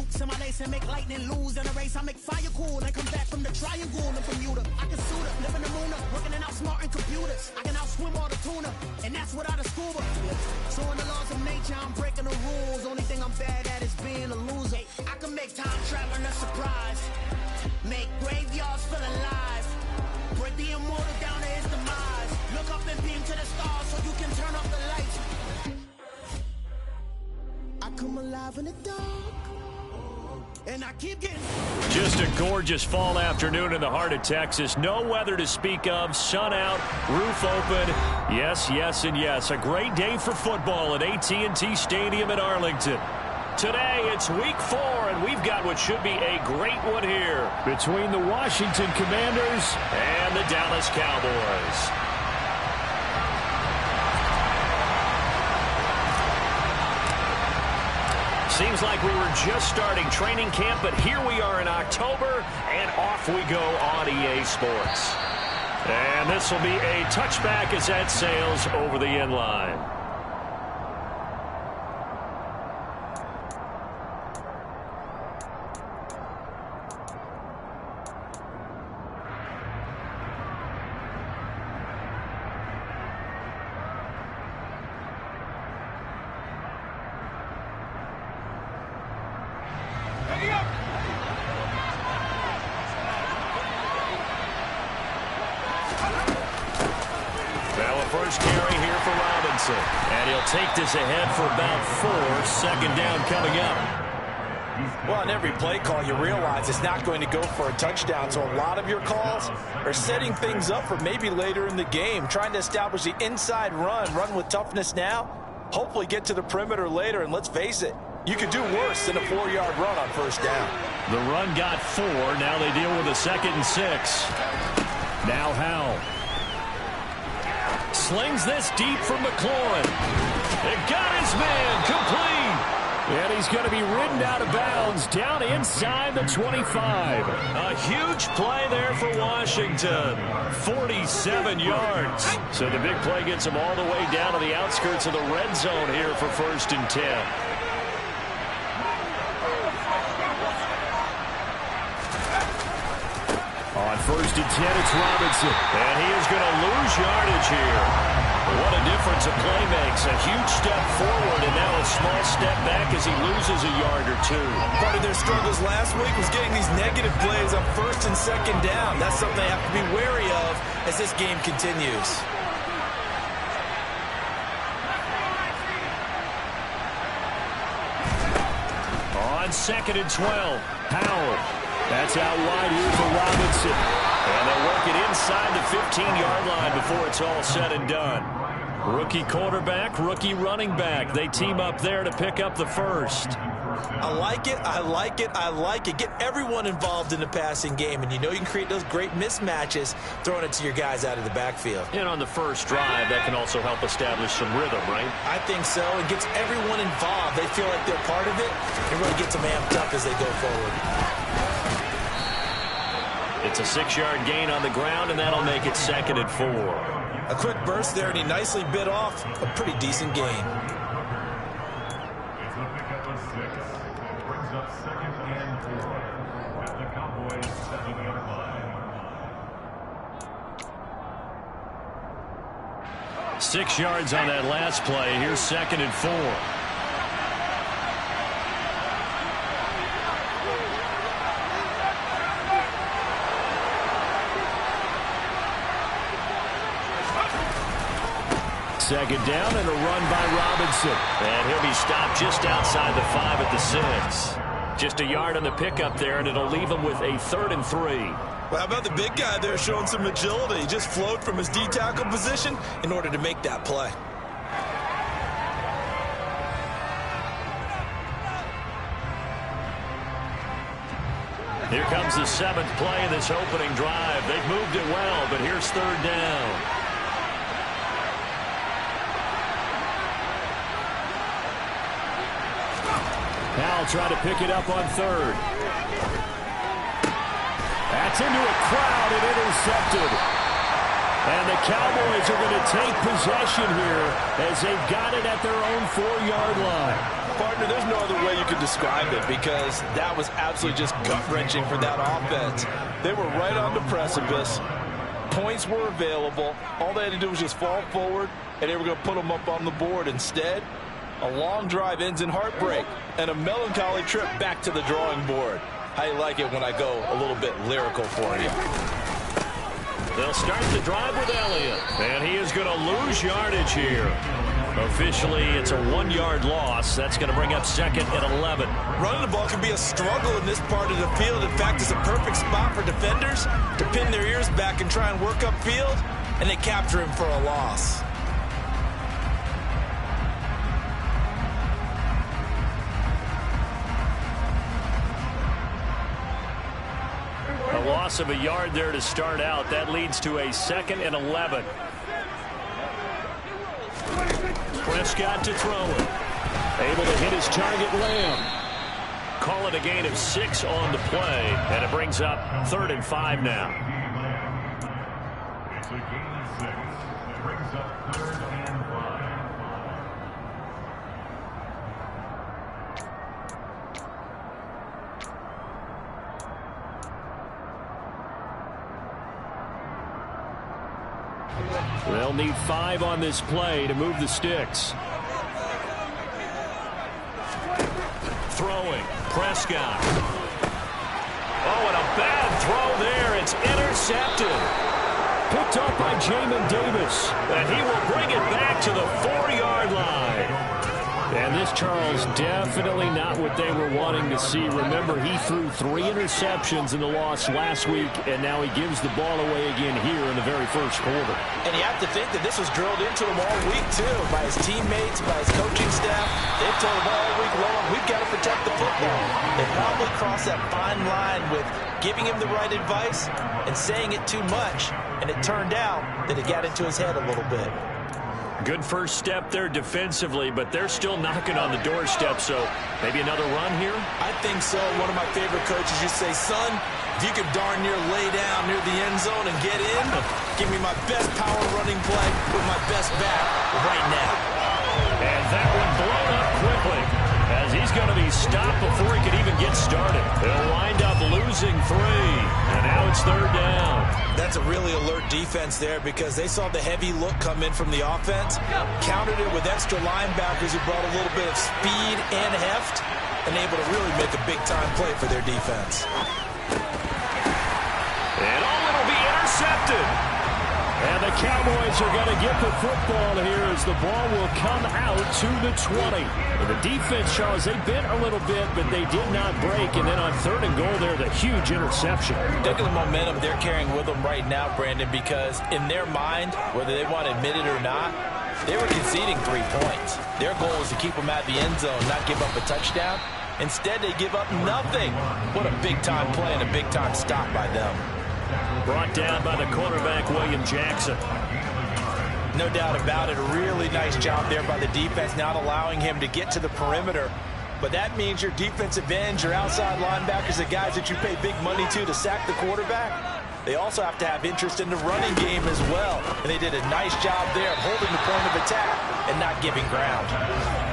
loops in my lace and make lightning lose in a race. I make fire cool and come back from the triangle in Bermuda. I can suit up, live in the moon up, working and outsmarting computers. I can outswim all the tuna, and that's without a scuba. So in the laws of nature, I'm breaking the rules. Only thing I'm bad at is being a loser. I can make time traveling a surprise, make graveyards feel alive, break the immortal down to his demise. Look up and beam to the stars so you can turn off the lights. I come alive in the dark, and I keep getting... Just a gorgeous fall afternoon in the heart of Texas. No weather to speak of. Sun out, roof open. Yes, yes, and yes. A great day for football at AT&T Stadium in Arlington. Today, it's week 4, and we've got what should be a great one here between the Washington Commanders and the Dallas Cowboys. Seems like we were just starting training camp, but here we are in October, and off we go on EA Sports. And this will be a touchback as that sails over the end line. First carry here for Robinson. And he'll take this ahead for about 4. Second down coming up. Well, on every play call, you realize it's not going to go for a touchdown. So a lot of your calls are setting things up for maybe later in the game, trying to establish the inside run with toughness now, hopefully get to the perimeter later. And let's face it, you could do worse than a 4-yard run on first down. The run got 4. Now they deal with a 2nd and 6. Now Howell slings this deep from McLaurin. It got his man complete. And he's going to be ridden out of bounds down inside the 25. A huge play there for Washington. 47 yards. So the big play gets him all the way down to the outskirts of the red zone here for 1st and 10. On 1st and 10, it's Robinson. And he is going to lose yardage here. What a difference a play makes. A huge step forward and now a small step back as he loses a yard or 2. Part of their struggles last week was getting these negative plays on 1st and 2nd down. That's something they have to be wary of as this game continues. On 2nd and 12, Howell. That's out wide here for Robinson. And they'll work it inside the 15-yard line before it's all said and done. Rookie quarterback, rookie running back. They team up there to pick up the first. I like it, I like it, I like it. Get everyone involved in the passing game, and you know you can create those great mismatches throwing it to your guys out of the backfield. And on the first drive, that can also help establish some rhythm, right? I think so. It gets everyone involved. They feel like they're part of it. It really gets them amped up as they go forward. It's a 6-yard gain on the ground, and that'll make it 2nd and 4. A quick burst there, and he nicely bit off a pretty decent gain. It's a pickup of 6. Brings up 2nd and 4 at the Cowboys 7-yard line. 6 yards on that last play. Here's 2nd and 4. Second down and a run by Robinson. And he'll be stopped just outside the 5 at the 6. Just a yard on the pickup there, and it'll leave him with a 3rd and 3. Well, how about the big guy there showing some agility? He just flowed from his D-tackle position in order to make that play. Here comes the 7th play of this opening drive. They've moved it well, but here's 3rd down. Howell trying to pick it up on 3rd. That's into a crowd and intercepted. And the Cowboys are going to take possession here as they've got it at their own 4-yard line. Partner, there's no other way you can describe it, because that was absolutely just gut-wrenching for that offense. They were right on the precipice. Points were available. All they had to do was just fall forward, and they were going to put them up on the board. Instead, a long drive ends in heartbreak and a melancholy trip back to the drawing board. How you like it when I go a little bit lyrical for you? They'll start the drive with Elliott, and he is going to lose yardage here. Officially, it's a 1-yard loss. That's going to bring up 2nd and 11. Running the ball can be a struggle in this part of the field. In fact, it's a perfect spot for defenders to pin their ears back and try and work upfield, and they capture him for a loss. A loss of a yard there to start out. That leads to a 2nd and 11. Prescott to throw it. Able to hit his target, Lamb. Call it a gain of 6 on the play, and it brings up 3rd and 5 now. It's a gain of 6. Brings up 3rd and 5. They'll need 5 on this play to move the sticks. Throwing, Prescott. Oh, and a bad throw there. It's intercepted. Picked up by Jamin Davis. And he will bring it back to the 4-yard line. And this, Charles, definitely not what they were wanting to see. Remember, he threw 3 interceptions in the loss last week, and now he gives the ball away again here in the very first quarter. And you have to think that this was drilled into him all week, too, by his teammates, by his coaching staff. They've told him all week long, we've got to protect the football. They probably crossed that fine line with giving him the right advice and saying it too much, and it turned out that it got into his head a little bit. Good first step there defensively, but they're still knocking on the doorstep, so maybe another run here? I think so. One of my favorite coaches used to say, son, if you could darn near lay down near the end zone and get in, give me my best power running play with my best back right now. And that one blown up quickly, as he's going to be stopped before he could even get started. They'll wind up losing 3, and now it's 3rd down. That's a really alert defense there, because they saw the heavy look come in from the offense, countered it with extra linebackers who brought a little bit of speed and heft, and able to really make a big-time play for their defense. And it'll be intercepted. And the Cowboys are going to get the football here as the ball will come out to the 20. And the defense, Charles, they bent a little bit, but they did not break. And then on 3rd and goal there, the huge interception. Look at the momentum they're carrying with them right now, Brandon, because in their mind, whether they want to admit it or not, they were conceding 3 points. Their goal is to keep them at the end zone, not give up a touchdown. Instead, they give up nothing. What a big-time play and a big-time stop by them. Brought down by the quarterback, William Jackson. No doubt about it. A really nice job there by the defense, not allowing him to get to the perimeter. But that means your defensive ends, your outside linebackers, the guys that you pay big money to sack the quarterback, they also have to have interest in the running game as well. And they did a nice job there of holding the point of attack and not giving ground.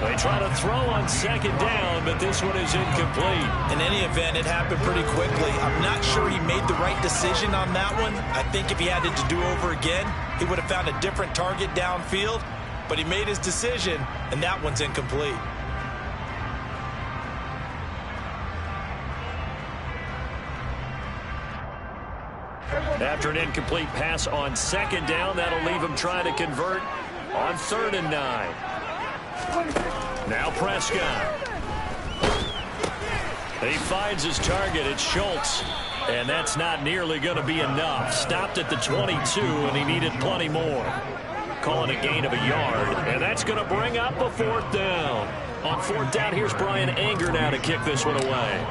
They try to throw on 2nd down, but this one is incomplete. In any event, it happened pretty quickly. I'm not sure he made the right decision on that one. I think if he had it to do over again, he would have found a different target downfield. But he made his decision, and that one's incomplete. After an incomplete pass on 2nd down, that'll leave him trying to convert on 3rd and 9. Now Prescott. He finds his target. It's Schultz. And that's not nearly going to be enough. Stopped at the 22, and he needed plenty more. Calling a gain of a yard. And that's going to bring up a 4th down. On 4th down, here's Brian Anger now to kick this one away.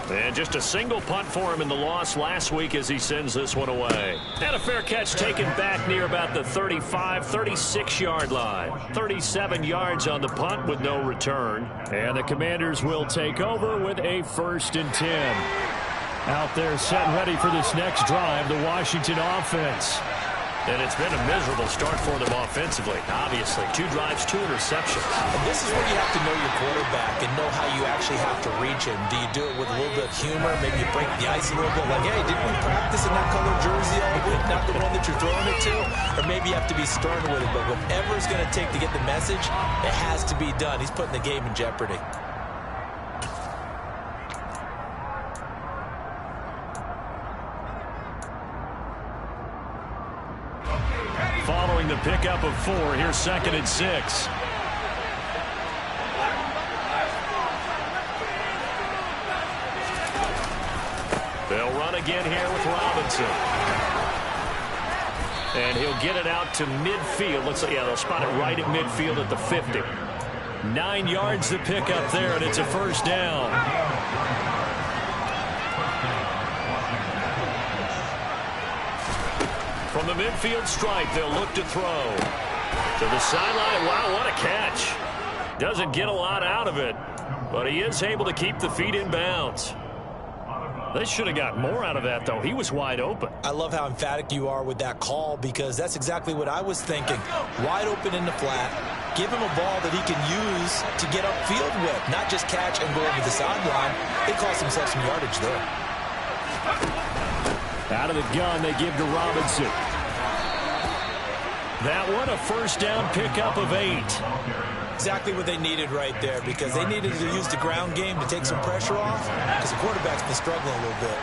And just a single punt for him in the loss last week as he sends this one away. And a fair catch taken back near about the 35, 36-yard line. 37 yards on the punt with no return. And the Commanders will take over with a 1st and 10. Out there set and ready for this next drive, the Washington offense. And it's been a miserable start for them offensively. Obviously, 2 drives, 2 interceptions. And this is where you have to know your quarterback and know how you actually have to reach him. Do you do it with a little bit of humor? Maybe you break the ice a little bit, like, hey, didn't we practice in that colored jersey all week, not the one that you're throwing it to? Or maybe you have to be stern with it, but whatever it's going to take to get the message, it has to be done. He's putting the game in jeopardy. Following the pickup of 4, here's 2nd and 6. They'll run again here with Robinson. And he'll get it out to midfield. Looks like, yeah, they'll spot it right at midfield at the 50. 9 yards to pick up there, and it's a first down. From the midfield stripe, they'll look to throw. To the sideline. Wow, what a catch. Doesn't get a lot out of it, but he is able to keep the feet in bounds. They should have got more out of that, though. He was wide open. I love how emphatic you are with that call, because that's exactly what I was thinking. Wide open in the flat. Give him a ball that he can use to get upfield with, not just catch and go over the sideline. They cost themselves some yardage there. Out of the gun, they give to Robinson. That one, a first down pickup of 8. Exactly what they needed right there, because they needed to use the ground game to take some pressure off, because the quarterback's been struggling a little bit.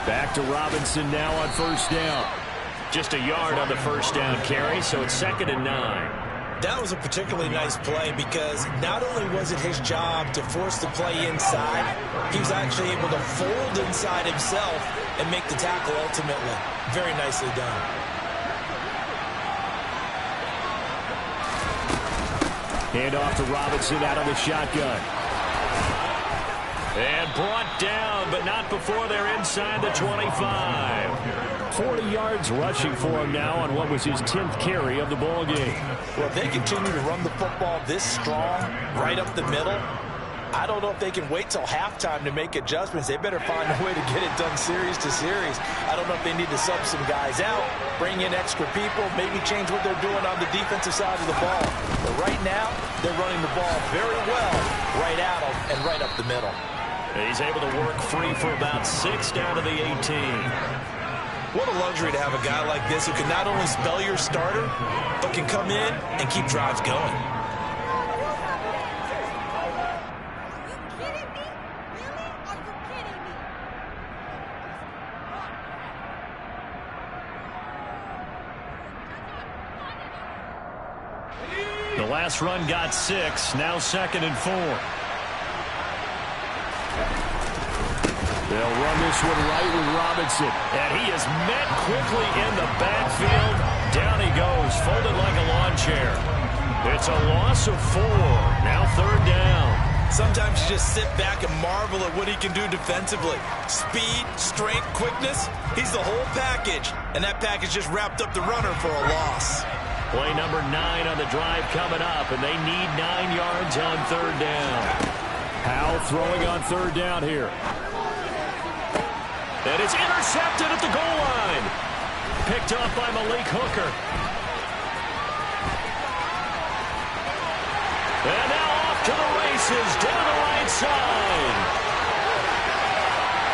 Back to Robinson now on first down. Just a yard on the first down carry, so it's 2nd and 9. That was a particularly nice play, because not only was it his job to force the play inside, he was actually able to fold inside himself and make the tackle ultimately. Very nicely done. Hand off to Robinson out of the shotgun. And brought down, but not before they're inside the 25. 40 yards rushing for him now on what was his 10th carry of the ball game. Well, if they continue to run the football this strong, right up the middle, I don't know if they can wait till halftime to make adjustments. They better find a way to get it done series to series. I don't know if they need to sub some guys out, bring in extra people, maybe change what they're doing on the defensive side of the ball. But right now, they're running the ball very well right at them and right up the middle. He's able to work free for about 6 down to the 18. What a luxury to have a guy like this who can not only spell your starter, but can come in and keep drives going. The last run got 6, now 2nd and 4. They'll run this one right with Robinson. And he is met quickly in the backfield. Down he goes, folded like a lawn chair. It's a loss of 4. Now 3rd down. Sometimes you just sit back and marvel at what he can do defensively. Speed, strength, quickness. He's the whole package. And that package just wrapped up the runner for a loss. Play number 9 on the drive coming up. And they need 9 yards on 3rd down. Howell throwing on 3rd down here. And it's intercepted at the goal line. Picked up by Malik Hooker. And now off to the races down the right side.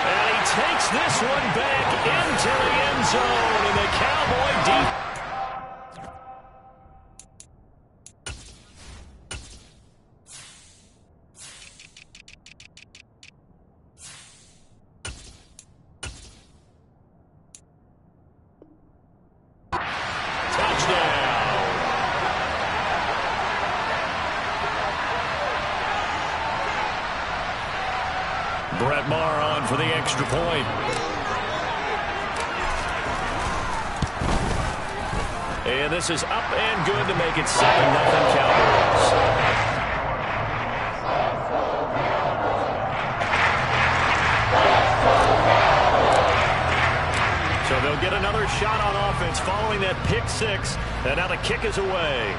And he takes this one back into the end zone. And the Cowboy defense. Brett Maher on for the extra point. And this is up and good to make it 7-0 Cowboys. So they'll get another shot on offense following that pick 6. And now the kick is away.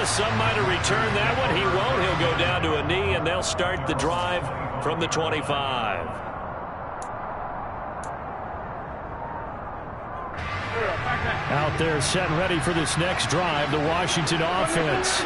Some might have returned that one. He won't. He'll go down to a knee, and they'll start the drive from the 25. Out there set and ready for this next drive, the Washington offense.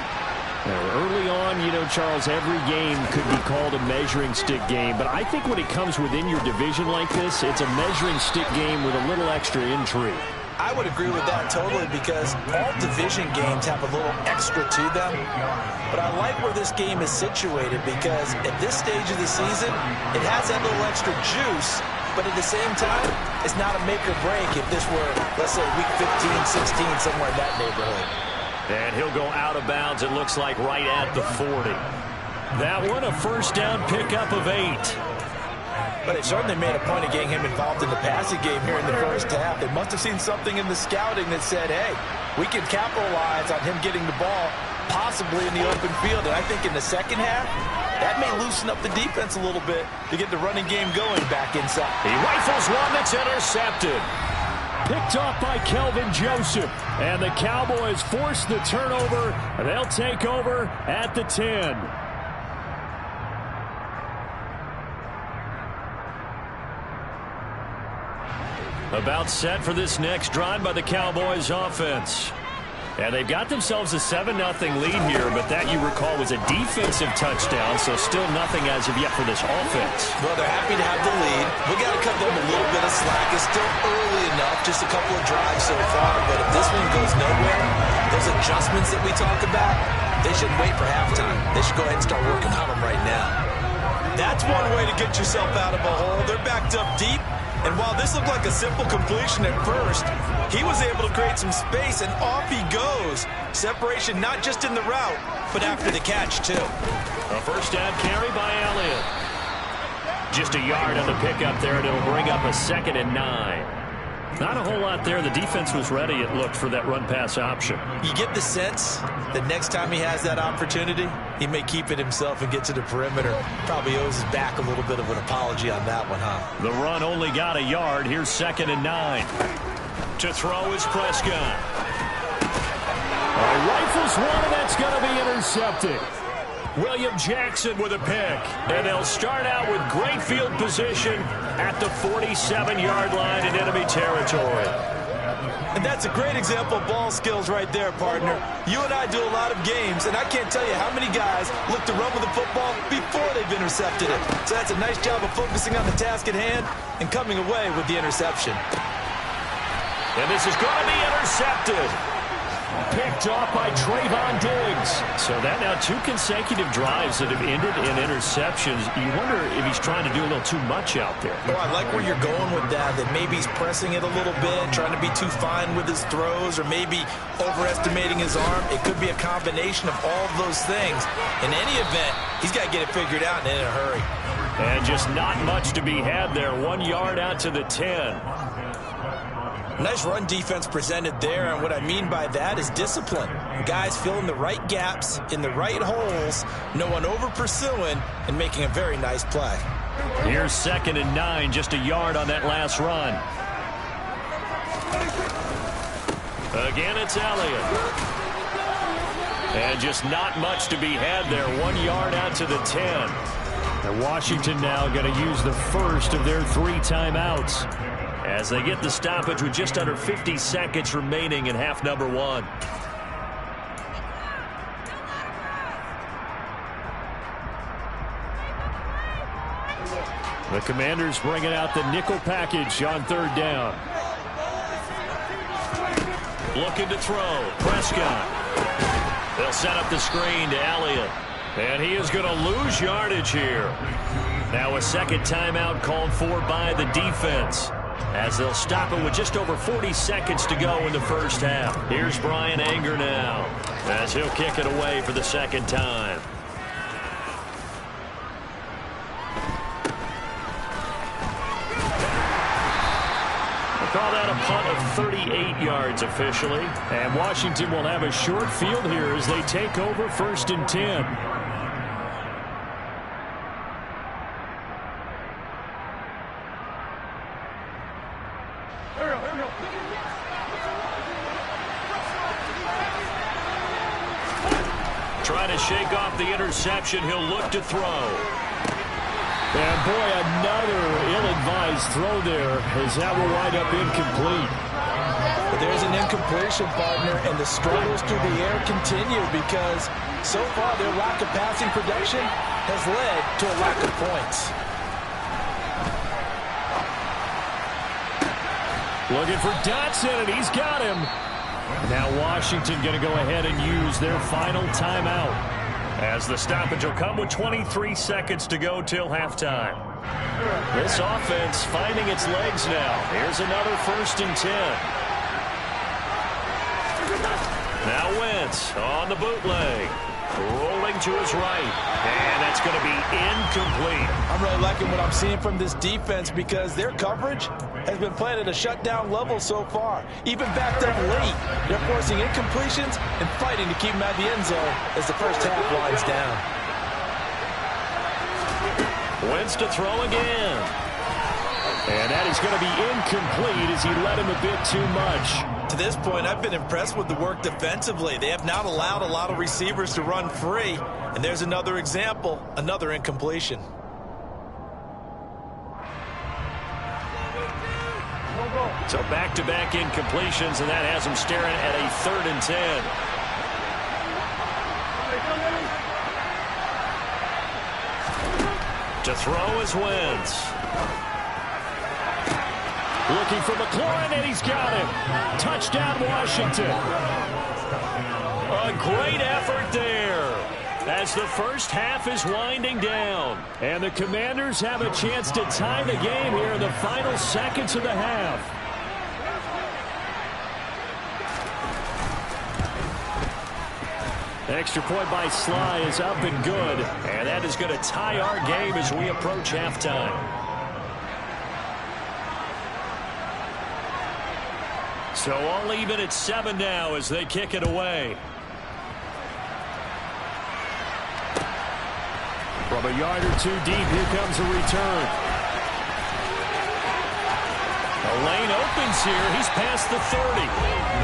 Now, early on, you know, Charles, every game could be called a measuring stick game. But I think when it comes within your division like this, it's a measuring stick game with a little extra intrigue. I would agree with that totally because all division games have a little extra to them. But I like where this game is situated because at this stage of the season, it has that little extra juice. But at the same time, it's not a make or break if this were, let's say, week 15, 16, somewhere in that neighborhood. And he'll go out of bounds, it looks like, right at the 40. That one, a first down pickup of 8. But it certainly made a point of getting him involved in the passing game here in the first half. They must have seen something in the scouting that said, hey, we can capitalize on him getting the ball possibly in the open field. And I think in the second half, that may loosen up the defense a little bit to get the running game going back inside. He rifles one that's intercepted. Picked off by Kelvin Joseph. And the Cowboys force the turnover. They'll take over at the 10. About set for this next drive by the Cowboys offense. And they've got themselves a 7-0 lead here, but that, you recall, was a defensive touchdown, so still nothing as of yet for this offense. Well, they're happy to have the lead. We got to cut them a little bit of slack. It's still early enough, just a couple of drives so far, but if this one goes nowhere, those adjustments that we talk about, they shouldn't wait for halftime. They should go ahead and start working on them right now. That's one way to get yourself out of a hole. They're backed up deep. And while this looked like a simple completion at first, he was able to create some space, and off he goes. Separation not just in the route, but after the catch, too. A first down carry by Elliott. Just a yard on the pickup there, and it'll bring up a 2nd and 9. Not a whole lot there. The defense was ready, it looked, for that run-pass option. You get the sense that next time he has that opportunity, he may keep it himself and get to the perimeter. Probably owes his back a little bit of an apology on that one, huh? The run only got a yard. Here's 2nd and 9. To throw is Prescott. Rifles one, and that's going to be intercepted. William Jackson with a pick. And they'll start out with great field position at the 47-yard line in enemy territory. And that's a great example of ball skills right there, partner. You and I do a lot of games, and I can't tell you how many guys look to run with the football before they've intercepted it. So that's a nice job of focusing on the task at hand and coming away with the interception. And this is going to be intercepted. Picked off by Trayvon Diggs. So that now 2 consecutive drives that have ended in interceptions. You wonder if he's trying to do a little too much out there. Oh, I like where you're going with that maybe he's pressing it a little bit, trying to be too fine with his throws, or maybe overestimating his arm. It could be a combination of all of those things. In any event, he's got to get it figured out and in a hurry. And just not much to be had there. 1 yard out to the 10. Nice run defense presented there, and what I mean by that is discipline. Guys filling the right gaps in the right holes, no one over pursuing, and making a very nice play. Here's 2nd and 9, just a yard on that last run. Again, it's Elliott. And just not much to be had there. 1 yard out to the 10. And Washington now going to use the first of their 3 timeouts as they get the stoppage with just under 50 seconds remaining in half number 1. The Commanders bringing out the nickel package on 3rd down. Looking to throw. Prescott. They'll set up the screen to Elliott. And he is going to lose yardage here. Now a 2nd timeout called for by the defense, as they'll stop it with just over 40 seconds to go in the first half. Here's Brian Anger now, as he'll kick it away for the 2nd time. We'll call that a punt of 38 yards officially. And Washington will have a short field here as they take over 1st and 10. trying to shake off the interception. He'll look to throw. And boy, another ill-advised throw there as that will wind up incomplete. But there's an incompletion, partner, and the struggles through the air continue because so far their lack of passing production has led to a lack of points. Looking for Dotson, and he's got him. Now Washington going to go ahead and use their final timeout, as the stoppage will come with 23 seconds to go till halftime. This offense finding its legs now. Here's another 1st and 10. Now Wentz on the bootleg. Rolling to his right. And that's going to be incomplete. I'm really liking what I'm seeing from this defense because their coverage has been playing at a shutdown level so far. Even back down late, they're forcing incompletions and fighting to keep them out of the end zone as the first half winds down. Wentz to throw again. And that is going to be incomplete as he led him a bit too much. To this point, I've been impressed with the work defensively. They have not allowed a lot of receivers to run free. And there's another example, another incompletion. So back-to-back incompletions, and that has him staring at a 3rd and 10. To throw is Wentz. Looking for McLaurin, and he's got him. Touchdown, Washington. A great effort there as the first half is winding down. And the Commanders have a chance to tie the game here in the final seconds of the half. Extra point by Sly is up and good. And that is going to tie our game as we approach halftime. So all even at 7 now as they kick it away. From a yard or two deep, here comes a return. The lane opens here. He's past the 30.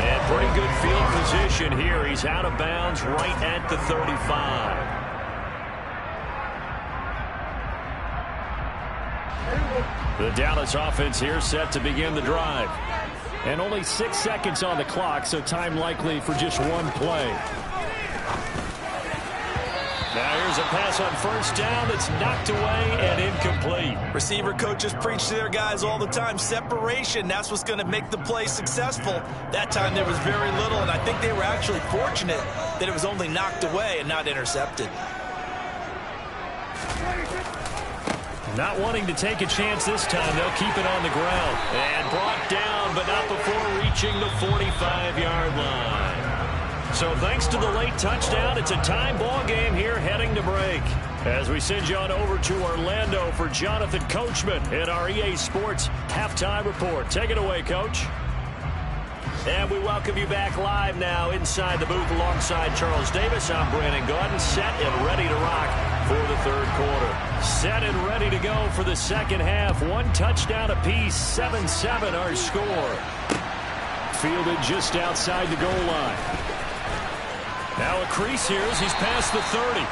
And pretty good field position here. He's out of bounds right at the 35. The Dallas offense here set to begin the drive. And only 6 seconds on the clock, so time likely for just one play. Now here's a pass on 1st down that's knocked away and incomplete. Receiver coaches preach to their guys all the time. Separation, that's what's going to make the play successful. That time there was very little, and I think they were actually fortunate that it was only knocked away and not intercepted. Not wanting to take a chance this time. They'll keep it on the ground. And brought down, but not before reaching the 45-yard line. So thanks to the late touchdown, it's a time ball game here heading to break. As we send you on over to Orlando for Jonathan Coachman in our EA Sports Halftime Report. Take it away, Coach. And we welcome you back live now inside the booth alongside Charles Davis. I'm Brandon Gaudin, set and ready to rock for the 3rd quarter. Set and ready to go for the 2nd half. 1 touchdown apiece, 7-7 our score. Fielded just outside the goal line. Now a crease here as he's past the 30.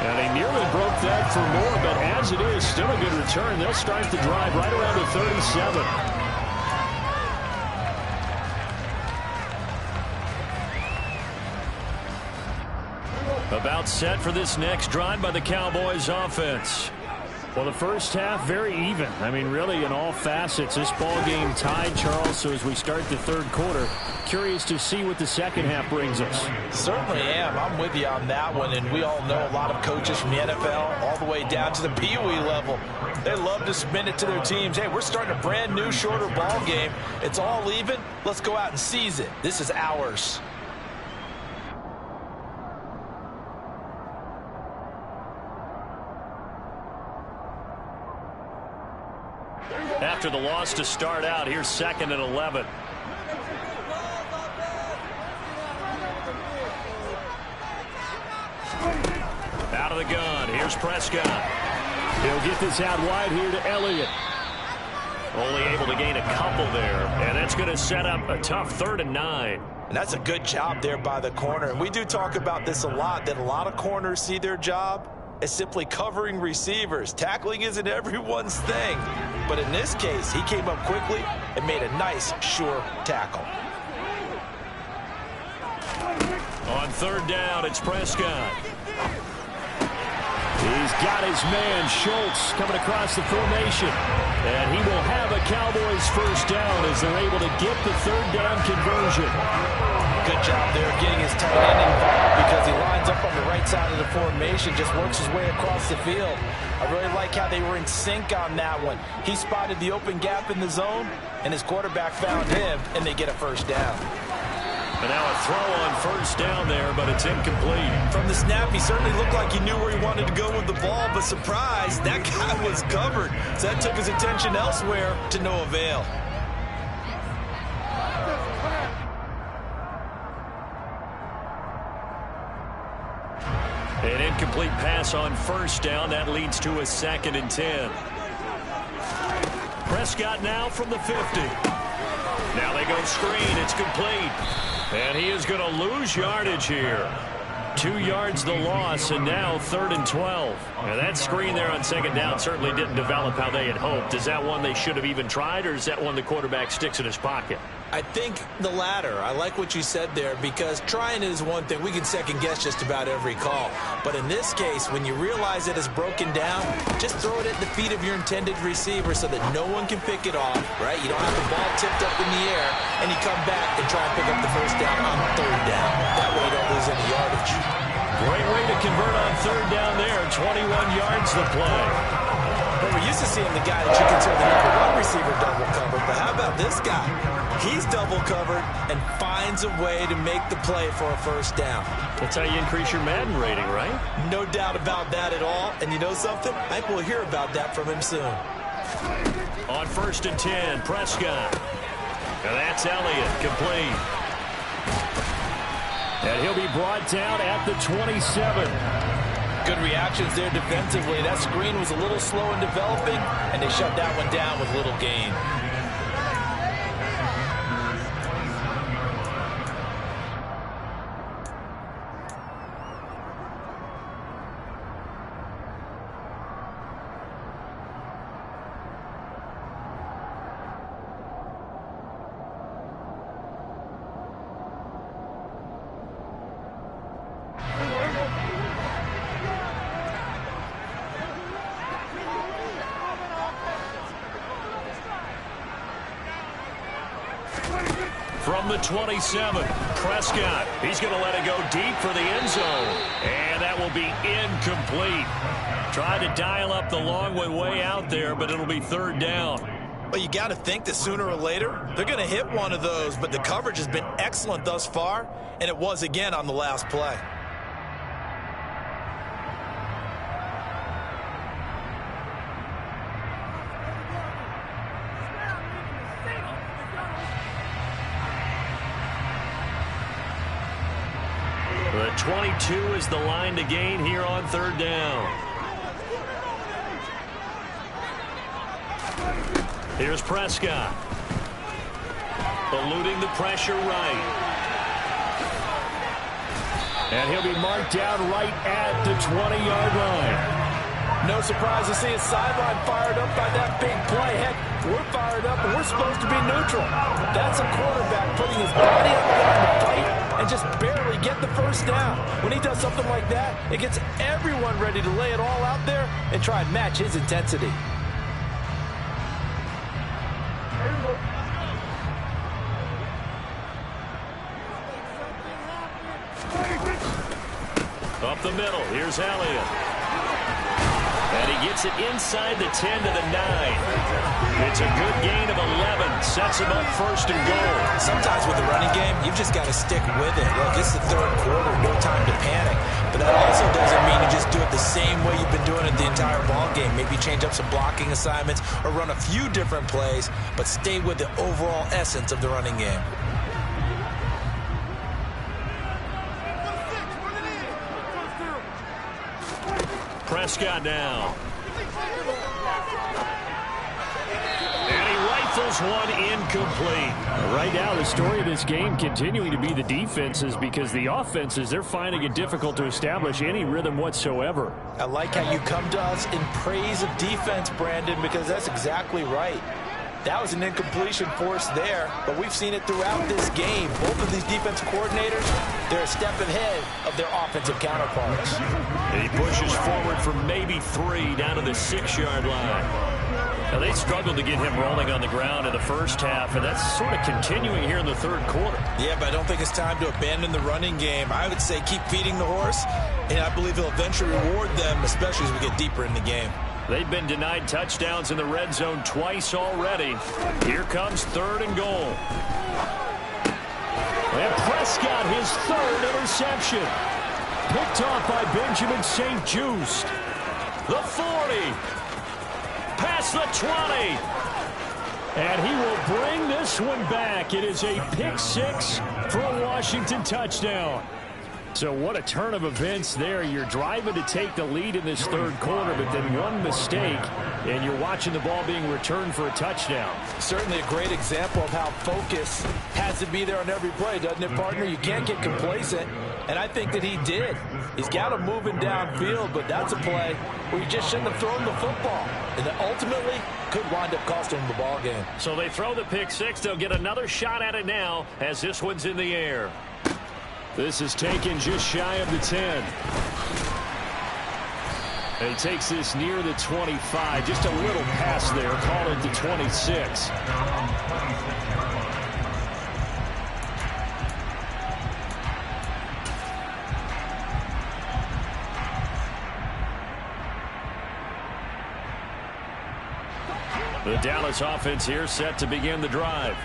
And he nearly broke that for more, but as it is, still a good return. They'll start the drive right around the 37. About set for this next drive by the Cowboys offense. Well, the first half, very even. I mean, really, in all facets, this ball game tied, Charles. So as we start the 3rd quarter, curious to see what the 2nd half brings us. Certainly am. I'm with you on that one. And we all know a lot of coaches from the NFL all the way down to the Pee Wee level. They love to spin it to their teams. Hey, we're starting a brand new, shorter ball game. It's all even. Let's go out and seize it. This is ours. After the loss to start out, here's 2nd and 11. Out of the gun. Here's Prescott. He'll get this out wide here to Elliott. Only able to gain a couple there. And that's going to set up a tough 3rd and 9. And that's a good job there by the corner. And we do talk about this a lot, that a lot of corners see their job as simply covering receivers. Tackling isn't everyone's thing. But in this case, he came up quickly and made a nice, sure tackle. On third down, it's Prescott. He's got his man, Schultz, coming across the formation. And he will have a Cowboys first down as they're able to get the third down conversion. Good job there getting his tight end involved because he lines up on the right side of the formation, just works his way across the field. I really like how they were in sync on that one. He spotted the open gap in the zone, and his quarterback found him, and they get a first down. And now a throw on first down there, but it's incomplete. From the snap, he certainly looked like he knew where he wanted to go with the ball, but surprise, that guy was covered. So that took his attention elsewhere to no avail. An incomplete pass on first down. That leads to a 2nd and 10. Prescott now from the 50. Now they go screen. It's complete. And he is going to lose yardage here. 2 yards the loss, and now 3rd and 12. Now that screen there on second down certainly didn't develop how they had hoped. Is that one they should have even tried, or is that one the quarterback sticks in his pocket? I think the latter. I like what you said there, because trying is one thing. We can second guess just about every call. But in this case, when you realize it is broken down, just throw it at the feet of your intended receiver so that no one can pick it off, right? You don't have the ball tipped up in the air, and you come back and try and pick up the first down on third down. That way you don't lose any yardage. Great way to convert on third down there. 21 yards the play. Well, we're used to seeing the guy that you consider the #1 receiver double covered, but how about this guy? He's double covered and finds a way to make the play for a first down. That's how you increase your Madden rating, right? No doubt about that at all. And you know something? I think we'll hear about that from him soon. On 1st and 10, Prescott. And that's Elliott, complete. And he'll be brought down at the 27. Good reactions there defensively. That screen was a little slow in developing, and they shut that one down with little gain. From the 27, Prescott. He's going to let it go deep for the end zone. And that will be incomplete. Tried to dial up the long way out there, but it'll be third down. Well, you got to think that sooner or later, they're going to hit one of those. But the coverage has been excellent thus far, and it was again on the last play. The 22 is the line to gain here on third down. Here's Prescott. Eluding the pressure right. And he'll be marked down right at the 20-yard line. No surprise to see his sideline fired up by that big play. Heck, we're fired up, and we're supposed to be neutral. That's a quarterback putting his body on the line to fight and just barely get the first down. When he does something like that, it gets everyone ready to lay it all out there and try and match his intensity. Up the middle, here's Elliott. And he gets it inside the 10 to the 9. It's a good gain of 11. Sets him up first and goal. Sometimes with the running game, you've just got to stick with it. Look, it's the third quarter, no time to panic. But that also doesn't mean you just do it the same way you've been doing it the entire ball game. Maybe change up some blocking assignments or run a few different plays, but stay with the overall essence of the running game. Prescott now. And he Rifles one incomplete. Right now, the story of this game continuing to be the defenses, because the offenses, they're finding it difficult to establish any rhythm whatsoever. I like how you come to us in praise of defense, Brandon, because that's exactly right. That was an incompletion force there, but we've seen it throughout this game. Both of these defensive coordinators, they're a step ahead of their offensive counterparts. He pushes forward for maybe 3 down to the 6-yard line. Now, they struggled to get him rolling on the ground in the first half, and that's sort of continuing here in the third quarter. Yeah, but I don't think it's time to abandon the running game. I would say keep feeding the horse, and I believe he'll eventually reward them, especially as we get deeper in the game. They've been denied touchdowns in the red zone twice already. Here comes 3rd and goal. And Prescott, his 3rd interception. Picked off by Benjamin St-Juste. The 40. Past the 20. And he will bring this one back. It is a pick 6 for a Washington touchdown. So what a turn of events there. You're driving to take the lead in this third quarter, but then one mistake, and you're watching the ball being returned for a touchdown. Certainly a great example of how focus has to be there on every play, doesn't it, partner? You can't get complacent, and I think that he did. He's got him moving downfield, but that's a play where you just shouldn't have thrown the football, and that ultimately could wind up costing him the ball game. So they throw the pick 6. They'll get another shot at it now as this one's in the air. This is taken just shy of the 10. And he takes this near the 25. Just a little pass there. Call it the 26. The Dallas offense here set to begin the drive.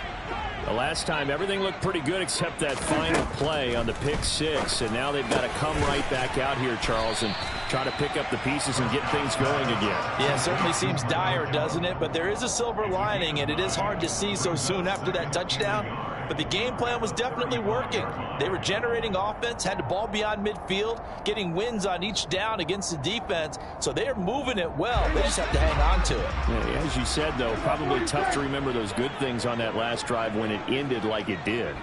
The last time, everything looked pretty good except that final play on the pick 6. And now they've got to come right back out here, Charles, and try to pick up the pieces and get things going again. Yeah, it certainly seems dire, doesn't it? But there is a silver lining, and it is hard to see so soon after that touchdown. But the game plan was definitely working. They were generating offense, had the ball beyond midfield, getting wins on each down against the defense. So they are moving it well. They just have to hang on to it. Yeah, as you said, though, probably tough to remember those good things on that last drive when it ended like it did.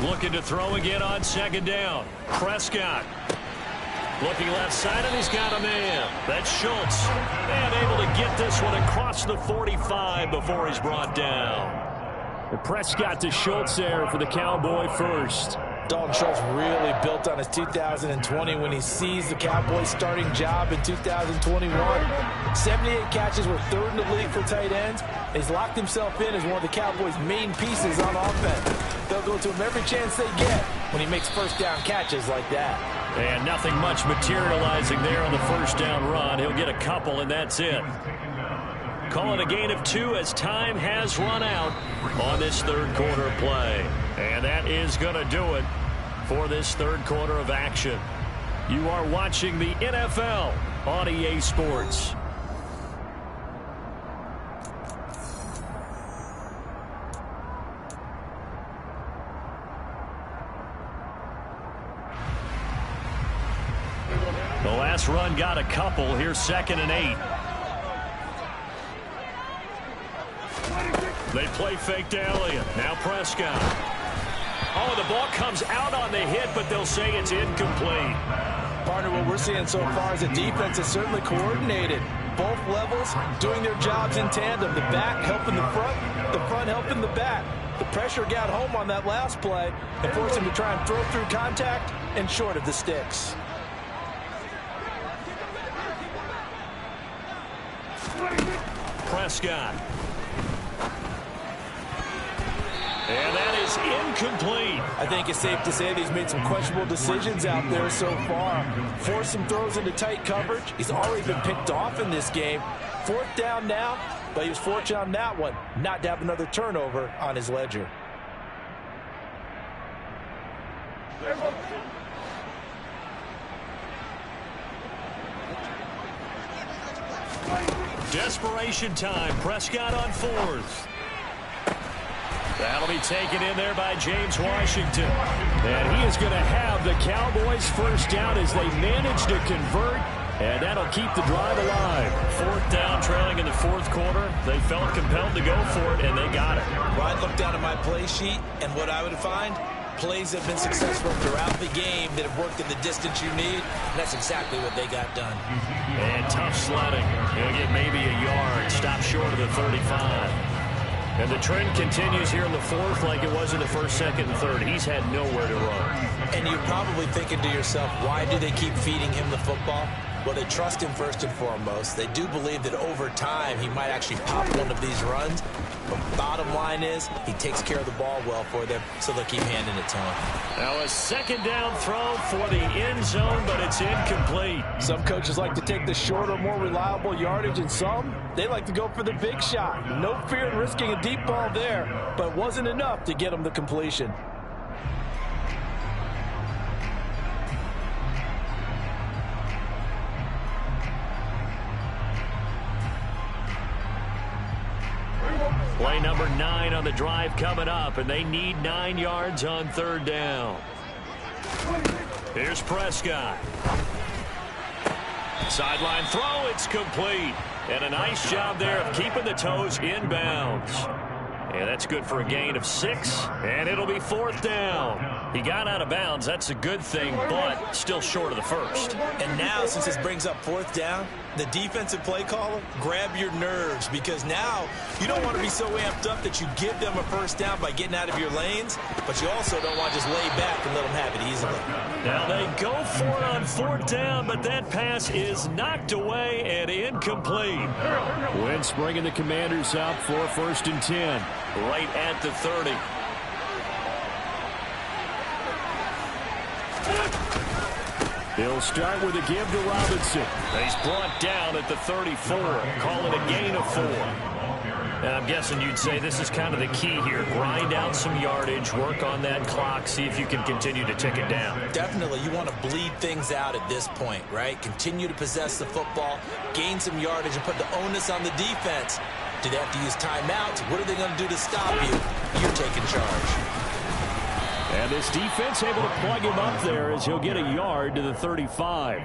Looking to throw again on 2nd down. Prescott. Looking left side, and he's got a man. That's Schultz. And able to get this one across the 45 before he's brought down. And Prescott to Schultz there for the Cowboy first. Dalton Schultz really built on his 2020 when he seized the Cowboys' starting job in 2021. 78 catches were 3rd in the league for tight ends. He's locked himself in as one of the Cowboys' main pieces on offense. They'll go to him every chance they get when he makes 1st down catches like that. And nothing much materializing there on the 1st down run. He'll get a couple, and that's it. Calling a gain of 2 as time has run out on this third quarter play. And that is going to do it for this third quarter of action. You are watching the NFL on EA Sports. The last run got a couple. Here's 2nd and 8. They play fake to Elliott. Now Prescott. Oh, the ball comes out on the hit, but they'll say it's incomplete. Partner, what we're seeing so far is the defense is certainly coordinated. Both levels doing their jobs in tandem. The back helping the front helping the back. The pressure got home on that last play and forced him to try and throw through contact and short of the sticks. Prescott. And that is incomplete. I think it's safe to say that he's made some questionable decisions out there so far. Forced some throws into tight coverage. He's already been picked off in this game. 4th down now, but he was fortunate on that one not to have another turnover on his ledger. Desperation time. Prescott on 4th. That'll be taken in there by James Washington. And he is going to have the Cowboys 1st down as they manage to convert And that'll keep the drive alive. 4th down, trailing in the 4th quarter. They felt compelled to go for it, and they got it. Well, I looked down at my play sheet, and what I would find, plays that have been successful throughout the game that have worked in the distance you need, and that's exactly what they got done. And tough sledding. He'll get maybe a yard. Stop short of the 35. And the trend continues here in the 4th like it was in the 1st, 2nd, and 3rd. He's had nowhere to run. And you're probably thinking to yourself, why do they keep feeding him the football? Well, they trust him first and foremost. They do believe that over time he might actually pop one of these runs. But bottom line is he takes care of the ball well for them, so they'll keep handing it to him. Now a 2nd down throw for the end zone, but it's incomplete. Some coaches like to take the shorter, more reliable yardage, and some, they like to go for the big shot. No fear in risking a deep ball there, but it wasn't enough to get him the completion. Play number 9 on the drive coming up, and they need 9 yards on 3rd down. Here's Prescott. Sideline throw, it's complete. And a nice job there of keeping the toes inbounds. And that's good for a gain of 6, and it'll be 4th down. He got out of bounds. That's a good thing, but still short of the 1st. And now, since this brings up 4th down, the defensive play caller, grab your nerves, because now you don't want to be so amped up that you give them a 1st down by getting out of your lanes, but you also don't want to just lay back and let them have it easily. Now they go for it on 4th down, but that pass is knocked away and incomplete. Wentz bringing the Commanders up for 1st and 10. Right at the 30. They'll start with a give to Robinson. He's brought down at the 34. Call it a gain of 4. And I'm guessing you'd say this is kind of the key here. Grind out some yardage, work on that clock, see if you can continue to tick it down. Definitely. You want to bleed things out at this point, right? Continue to possess the football, gain some yardage, and put the onus on the defense. Do they have to use timeouts? What are they going to do to stop you? You're taking charge. And this defense able to plug him up there as he'll get a yard to the 35.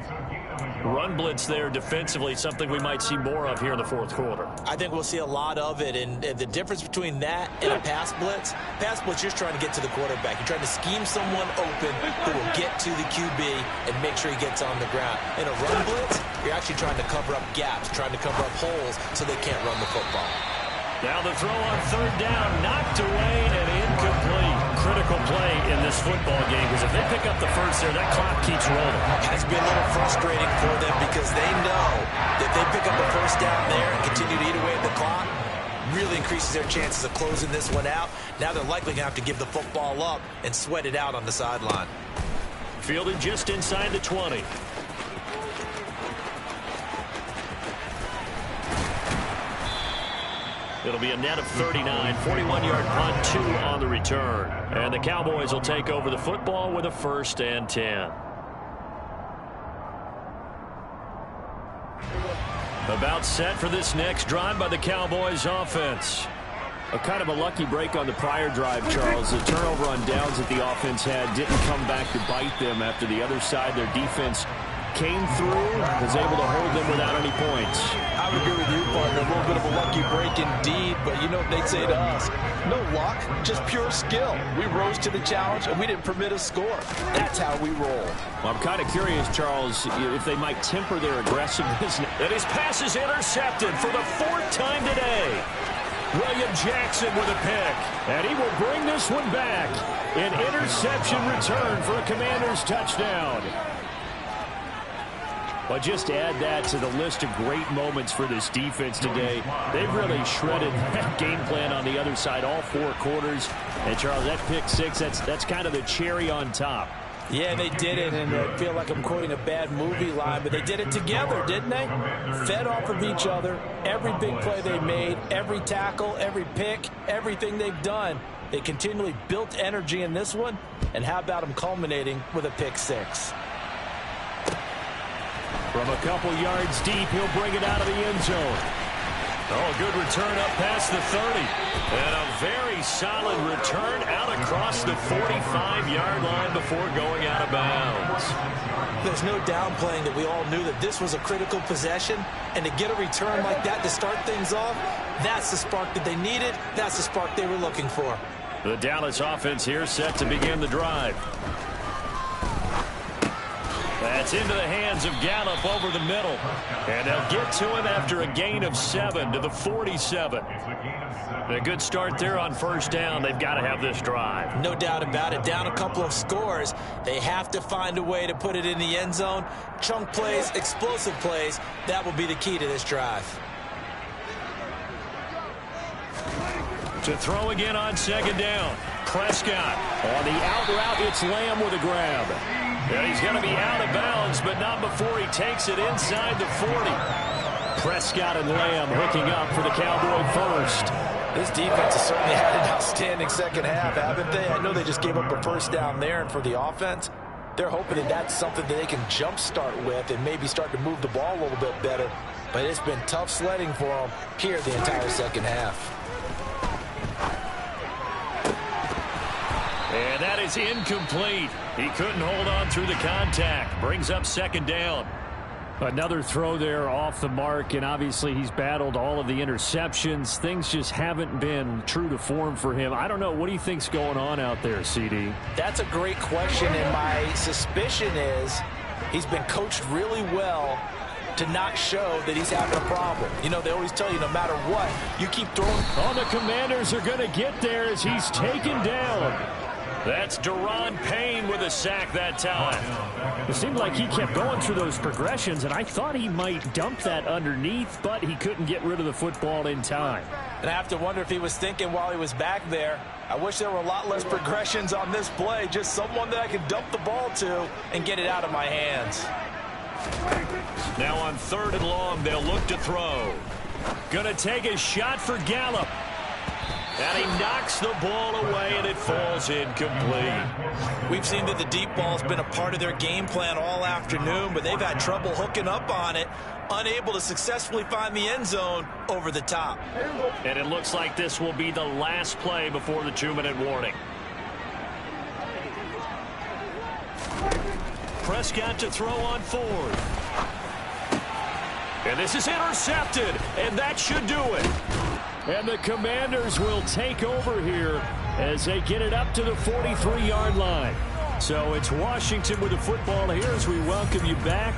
Run blitz there defensively, something we might see more of here in the 4th quarter. I think we'll see a lot of it, and the difference between that and a pass blitz, you're trying to get to the quarterback. You're trying to scheme someone open who will get to the QB and make sure he gets on the ground. In a run blitz, you're actually trying to cover up gaps, trying to cover up holes so they can't run the football. Now the throw on 3rd down, knocked away and incomplete. Critical play in this football game, because if they pick up the 1st there, that clock keeps rolling. It has to be a little frustrating for them because they know that if they pick up a 1st down there and continue to eat away at the clock, really increases their chances of closing this one out. Now they're likely going to have to give the football up and sweat it out on the sideline. Fielded just inside the 20. It'll be a net of 39, 41-yard punt, 2 on the return. And the Cowboys will take over the football with a 1st and 10. About set for this next drive by the Cowboys offense. A kind of a lucky break on the prior drive, Charles. The turnover on downs that the offense had didn't come back to bite them after the other side. Their defense came through, was able to hold them without any points. I would agree with you, partner. A little bit of a lucky break indeed, but you know what they'd say to us? No luck, just pure skill. We rose to the challenge, and we didn't permit a score. That's how we roll. Well, I'm kind of curious, Charles, if they might temper their aggressiveness. And his pass is intercepted for the 4th time today. William Jackson with a pick. And he will bring this one back. An interception return for a Commanders touchdown. But just to add that to the list of great moments for this defense today, they've really shredded that game plan on the other side all 4 quarters. And, Charles, that pick 6, that's kind of the cherry on top. Yeah, they did it, and I feel like I'm quoting a bad movie line, but they did it together, didn't they? Fed off of each other, every big play they made, every tackle, every pick, everything they've done. They continually built energy in this one, and how about them culminating with a pick 6? From a couple yards deep, he'll bring it out of the end zone. Oh, good return up past the 30. And a very solid return out across the 45-yard line before going out of bounds. There's no downplaying that we all knew that this was a critical possession, and to get a return like that to start things off, that's the spark that they needed. That's the spark they were looking for. The Dallas offense here set to begin the drive. That's into the hands of Gallup over the middle. And they'll get to him after a gain of 7 to the 47. A good start there on first down. They've got to have this drive. No doubt about it. Down a couple of scores. They have to find a way to put it in the end zone. Chunk plays, explosive plays. That will be the key to this drive. To throw again on second down. Prescott on the out route. It's Lamb with a grab. And he's going to be out of bounds, but not before he takes it inside the 40. Prescott and Lamb hooking up for the Cowboy first. This defense has certainly had an outstanding second half, haven't they? I know they just gave up a first down there, and for the offense, they're hoping that that's something that they can jumpstart with and maybe start to move the ball a little bit better. But it's been tough sledding for them here the entire second half. And that is incomplete. He couldn't hold on through the contact. Brings up second down. Another throw there off the mark, and obviously he's battled all of the interceptions. Things just haven't been true to form for him. I don't know. What do you think's going on out there, CD? That's a great question, and my suspicion is he's been coached really well to not show that he's having a problem. You know, they always tell you no matter what, you keep throwing. Oh, the Commanders are going to get there as he's taken down. That's Daron Payne with a sack that time. It seemed like he kept going through those progressions, and I thought he might dump that underneath, but he couldn't get rid of the football in time. And I have to wonder if he was thinking while he was back there, I wish there were a lot less progressions on this play, just someone that I could dump the ball to and get it out of my hands. Now on 3rd and long, they'll look to throw. Gonna take a shot for Gallup. And he knocks the ball away, and it falls incomplete. We've seen that the deep ball's been a part of their game plan all afternoon, but they've had trouble hooking up on it, unable to successfully find the end zone over the top. And it looks like this will be the last play before the 2-minute warning. Prescott to throw on 4th. And this is intercepted, and that should do it. And the Commanders will take over here as they get it up to the 43-yard line. So it's Washington with the football here as we welcome you back.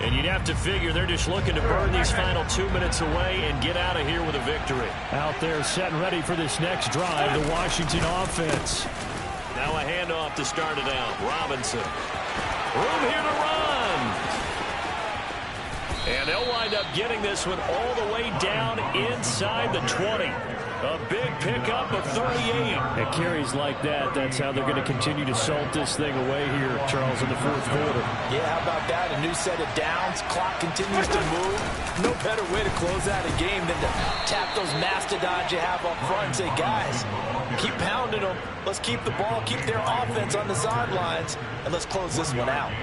And you'd have to figure they're just looking to burn these final 2 minutes away and get out of here with a victory. Out there set and ready for this next drive, the Washington offense. Now a handoff to start it out. Robinson. Room here to run. And they'll wind up getting this one all the way down inside the 20. A big pickup of 38. At carries like that, that's how they're going to continue to salt this thing away here, Charles, in the 4th quarter. Yeah, how about that? A new set of downs. Clock continues to move. No better way to close out a game than to tap those mastodons you have up front and say, guys, keep pounding them. Let's keep the ball, keep their offense on the sidelines, and let's close this one out.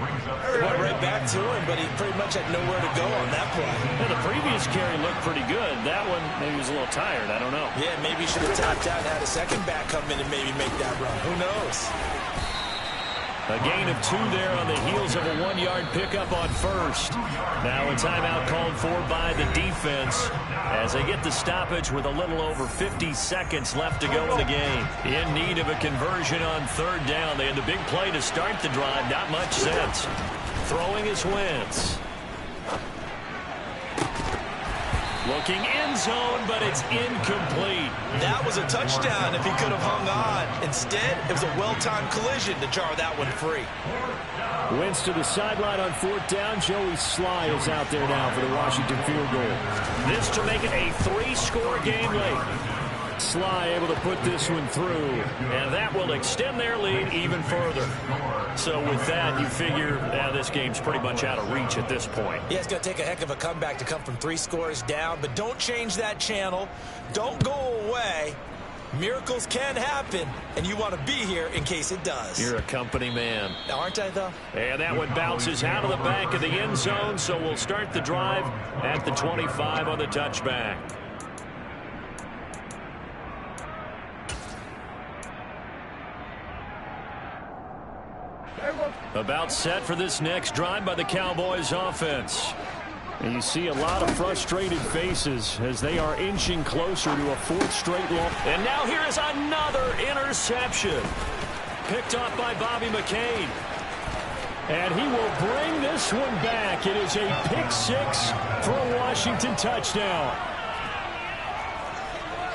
Went right back to him, but he pretty much had nowhere to go on that play. Yeah, the previous carry looked pretty good. That one, maybe he was a little tired. I don't know. Yeah, maybe he should have tapped out and had a second back come in and maybe make that run. Who knows? A gain of 2 there on the heels of a 1-yard pickup on 1st. Now a timeout called for by the defense as they get the stoppage with a little over 50 seconds left to go in the game. In need of a conversion on 3rd down. They had the big play to start the drive. Not much sense. Throwing is Wentz. Looking end zone, but it's incomplete. That was a touchdown if he could have hung on. Instead, it was a well-timed collision to jar that one free. Wentz to the sideline on 4th down. Joey Sly is out there now for the Washington field goal. This to make it a 3-score game late. Sly able to put this one through. And that will extend their lead even further. So with that, you figure this game's pretty much out of reach at this point. Yeah, it's going to take a heck of a comeback to come from 3 scores down, but don't change that channel. Don't go away. Miracles can happen, and you want to be here in case it does. You're a company man. Aren't I, though? And that one bounces out of the back of the end zone, so we'll start the drive at the 25 on the touchback. About set for this next drive by the Cowboys offense. And you see a lot of frustrated faces as they are inching closer to a fourth straight loss. And now here is another interception. Picked off by Bobby McCain. And he will bring this one back. It is a pick six for a Washington touchdown.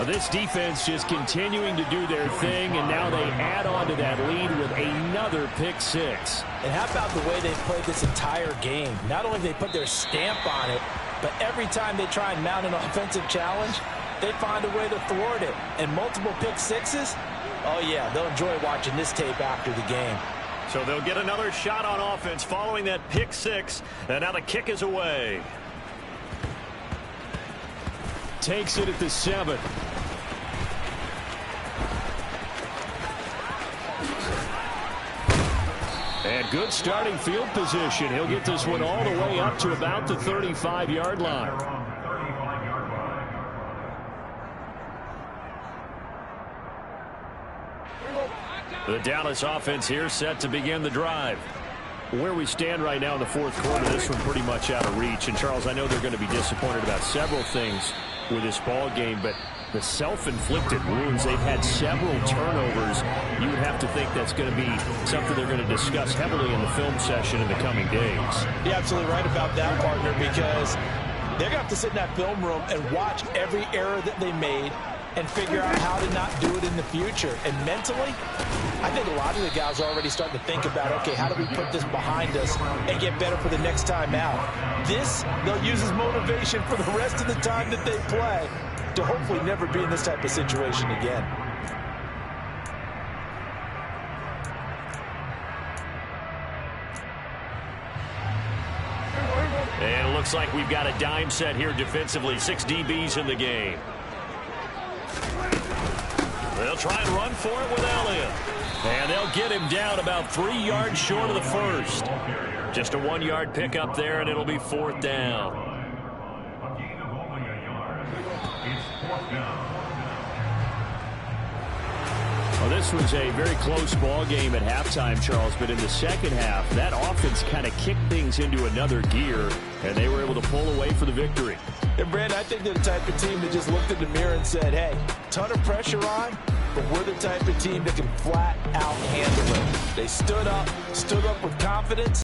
This defense just continuing to do their thing, and now they add on to that lead with another pick six. And how about the way they played this entire game? Not only did they put their stamp on it, but every time they try and mount an offensive challenge, they find a way to thwart it. And multiple pick sixes, oh yeah, they'll enjoy watching this tape after the game. So they'll get another shot on offense following that pick six, and now the kick is away. Takes it at the 7. And good starting field position. He'll get this one all the way up to about the 35-yard line. The Dallas offense here set to begin the drive. Where we stand right now in the fourth quarter, this one pretty much out of reach. And, Charles, I know they're going to be disappointed about several things with this ball game, but the self-inflicted wounds, they've had several turnovers. You would have to think that's going to be something they're going to discuss heavily in the film session in the coming days. You're absolutely right about that, partner, because they're going to have to sit in that film room and watch every error that they made and figure out how to not do it in the future. And mentally, I think a lot of the guys are already starting to think about, okay, how do we put this behind us and get better for the next time out? This, they'll use as motivation for the rest of the time that they play to hopefully never be in this type of situation again. And it looks like we've got a dime set here defensively. 6 DBs in the game. They'll try and run for it with Elliott. And they'll get him down about 3 yards short of the first. Just a 1-yard pickup there, and it'll be 4th down. A gain of only a yard. It's 4th down. Well, this was a very close ball game at halftime, Charles, but in the second half, that offense kind of kicked things into another gear, and they were able to pull away for the victory. And, Brandon, I think they're the type of team that just looked in the mirror and said, hey, ton of pressure on, but we're the type of team that can flat out handle it. They stood up with confidence.